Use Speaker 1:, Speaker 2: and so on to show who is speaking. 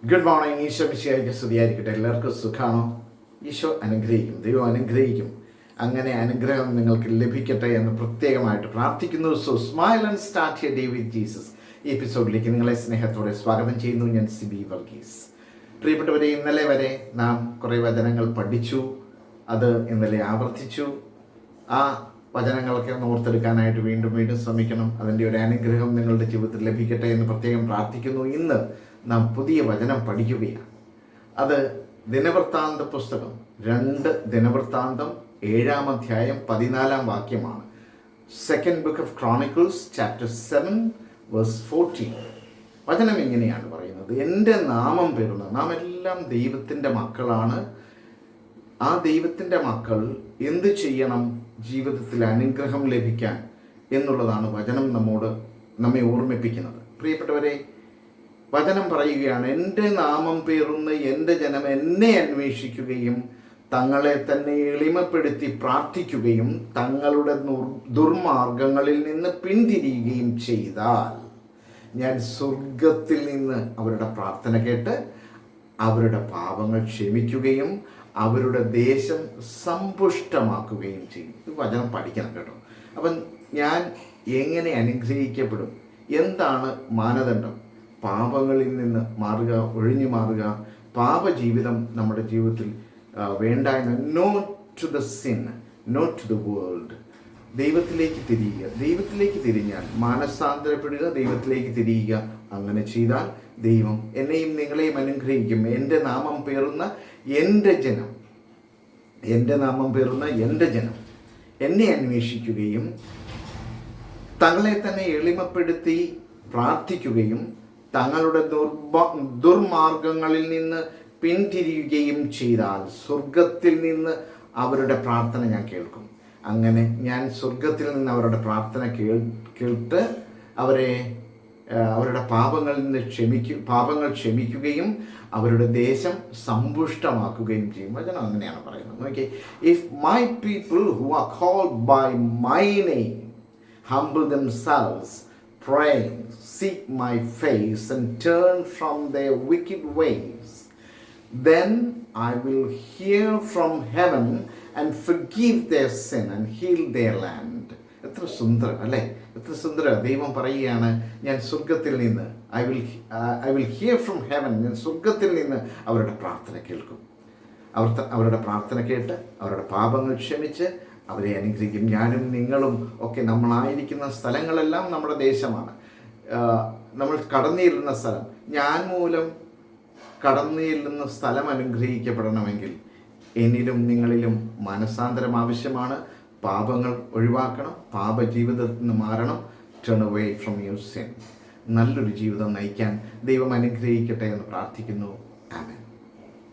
Speaker 1: Good morning. Isho മിശിഹായ്ക്ക് സ്തുതിയായിരിക്കട്ടെ. എല്ലാവർക്കും സുഖമാണോ? ഈശോ അനുഗ്രഹിക്കും, ദൈവം അനുഗ്രഹിക്കും. അങ്ങനെ അനുഗ്രഹം നിങ്ങൾക്ക് ലഭിക്കട്ടെ എന്ന് പ്രത്യേകമായിട്ട് പ്രാർത്ഥിക്കുന്നു. So smile and start your day with Jesus. ഈ എപ്പിസോഡിലേക്ക് നിങ്ങളെ സ്നേഹത്തോടെ സ്വാഗതം ചെയ്യുന്നു. ഞാൻ സിബി വർഗീസ്. പ്രിയപ്പെട്ടവരെ, ഇന്നലെ വരെ നാം കുറേ വചനങ്ങൾ പഠിച്ചു. അത് ഇന്നലെ ആവർത്തിച്ചു. ആ വചനങ്ങളൊക്കെ ഒന്ന് ഓർത്തെടുക്കാനായിട്ട് വീണ്ടും വീണ്ടും ശ്രമിക്കണം. അതിൻ്റെ ഒരു അനുഗ്രഹം നിങ്ങളുടെ ജീവിതത്തിൽ ലഭിക്കട്ടെ എന്ന് പ്രത്യേകം പ്രാർത്ഥിക്കുന്നു. ഇന്ന് നാം പുതിയ വചനം പഠിക്കുകയാണ്. അത് ദിനവൃത്താന്ത പുസ്തകം 2 ദിനവൃത്താന്തം 7-ാം അധ്യായം 14-ാം വാക്യമാണ്. Second book of Chronicles chapter 7 verse 14. വചനം ഇങ്ങനെയാണ് പറയുന്നത്: എൻ്റെ നാമം പേരുന്ന, നാം എല്ലാം ദൈവത്തിൻ്റെ മക്കളാണ്. ആ ദൈവത്തിൻ്റെ മക്കൾ എന്ത് ചെയ്യണം ജീവിതത്തിൽ അനുഗ്രഹം ലഭിക്കാൻ എന്നുള്ളതാണ് വചനം നമ്മെ ഓർമ്മിപ്പിക്കുന്നത്. പ്രിയപ്പെട്ടവരെ, വചനം പറയുകയാണ്, എൻ്റെ നാമം പേറുന്ന എൻ്റെ ജനം എന്നെ അന്വേഷിക്കുകയും തങ്ങളെ തന്നെ എളിമപ്പെടുത്തി പ്രാർത്ഥിക്കുകയും തങ്ങളുടെ ദുർമാർഗങ്ങളിൽ നിന്ന് പിന്തിരിയുകയും ചെയ്താൽ ഞാൻ സ്വർഗത്തിൽ നിന്ന് അവരുടെ പ്രാർത്ഥന കേട്ട് അവരുടെ പാപങ്ങൾ ക്ഷമിക്കുകയും അവരുടെ ദേശം സമ്പുഷ്ടമാക്കുകയും ചെയ്യും. ഈ വചനം പഠിക്കണം കേട്ടോ. അപ്പം ഞാൻ എങ്ങനെ അനുഗ്രഹിക്കപ്പെടും? എന്താണ് മാനദണ്ഡം? പാപങ്ങളിൽ നിന്ന് മാറുക, ഒഴിഞ്ഞു മാറുക, പാപജീവിതം നമ്മുടെ ജീവിതത്തിൽ വേണ്ട എന്ന്. No to the sin, no to the world. ദൈവത്തിലേക്ക് തിരിയുക. ദൈവത്തിലേക്ക് തിരിഞ്ഞാൽ മാനസാന്തരപ്പെടുക, ദൈവത്തിലേക്ക് തിരിയുക. അങ്ങനെ ചെയ്താൽ ദൈവം എന്നെയും നിങ്ങളെയും അനുഗ്രഹിക്കും. എൻ്റെ നാമം പേറുന്ന എൻ്റെ ജനം, എൻ്റെ നാമം പേറുന്ന എൻ്റെ ജനം എന്നെ അന്വേഷിക്കുകയും തങ്ങളെ തന്നെ എളിമപ്പെടുത്തി പ്രാർത്ഥിക്കുകയും തങ്ങളുടെ ദുർമാർഗങ്ങളിൽ നിന്ന് പിന്തിരിയുകയും ചെയ്താൽ സ്വർഗത്തിൽ നിന്ന് അവരുടെ പ്രാർത്ഥന ഞാൻ കേൾക്കും. അങ്ങനെ ഞാൻ സ്വർഗത്തിൽ നിന്ന് അവരുടെ പ്രാർത്ഥന കേട്ട് അവരുടെ പാപങ്ങൾ ക്ഷമിക്കുകയും അവരുടെ ദേശം സമ്പുഷ്ടമാക്കുകയും ചെയ്യും. വചനം അങ്ങനെയാണ് പറയുന്നത്. Okay, if my people who are called by my name humble themselves, pray, seek my face and turn from their wicked ways, then I will hear from heaven and forgive their sin and heal their land. എത്ര സുന്ദരം അല്ലേ? എത്ര സുന്ദരം. ദൈവം പറയുകയാണ്, ഞാൻ സ്വർഗത്തിൽ നിന്ന് I will hear from heaven, ഞാൻ സ്വർഗത്തിൽ നിന്ന് അവരുടെ പ്രാർത്ഥന കേൾക്കും. അവരുടെ പ്രാർത്ഥന കേട്ട് അവരുടെ പാപങ്ങൾ ക്ഷമിച്ച് അവരെ അനുഗ്രഹിക്കും. ഞാനും നിങ്ങളും ഒക്കെ നമ്മളായിരിക്കുന്ന സ്ഥലങ്ങളെല്ലാം നമ്മുടെ ദേശമാണ്. നമ്മൾ കടന്നിരുന്ന സ്ഥലം, ഞാൻ മൂലം കടന്നിരുന്ന സ്ഥലം അനുഗ്രഹിക്കപ്പെടണമെങ്കിൽ എന്നിലും നിങ്ങളിലും മനസാന്തരം ആവശ്യമാണ്. പാപങ്ങൾ ഒഴിവാക്കണം, പാപജീവിതത്തിൽ നിന്ന് മാറണം. Turn away from your sin. നല്ലൊരു ജീവിതം നയിക്കാൻ ദൈവം അനുഗ്രഹിക്കട്ടെ എന്ന് പ്രാർത്ഥിക്കുന്നു. ആമേൻ.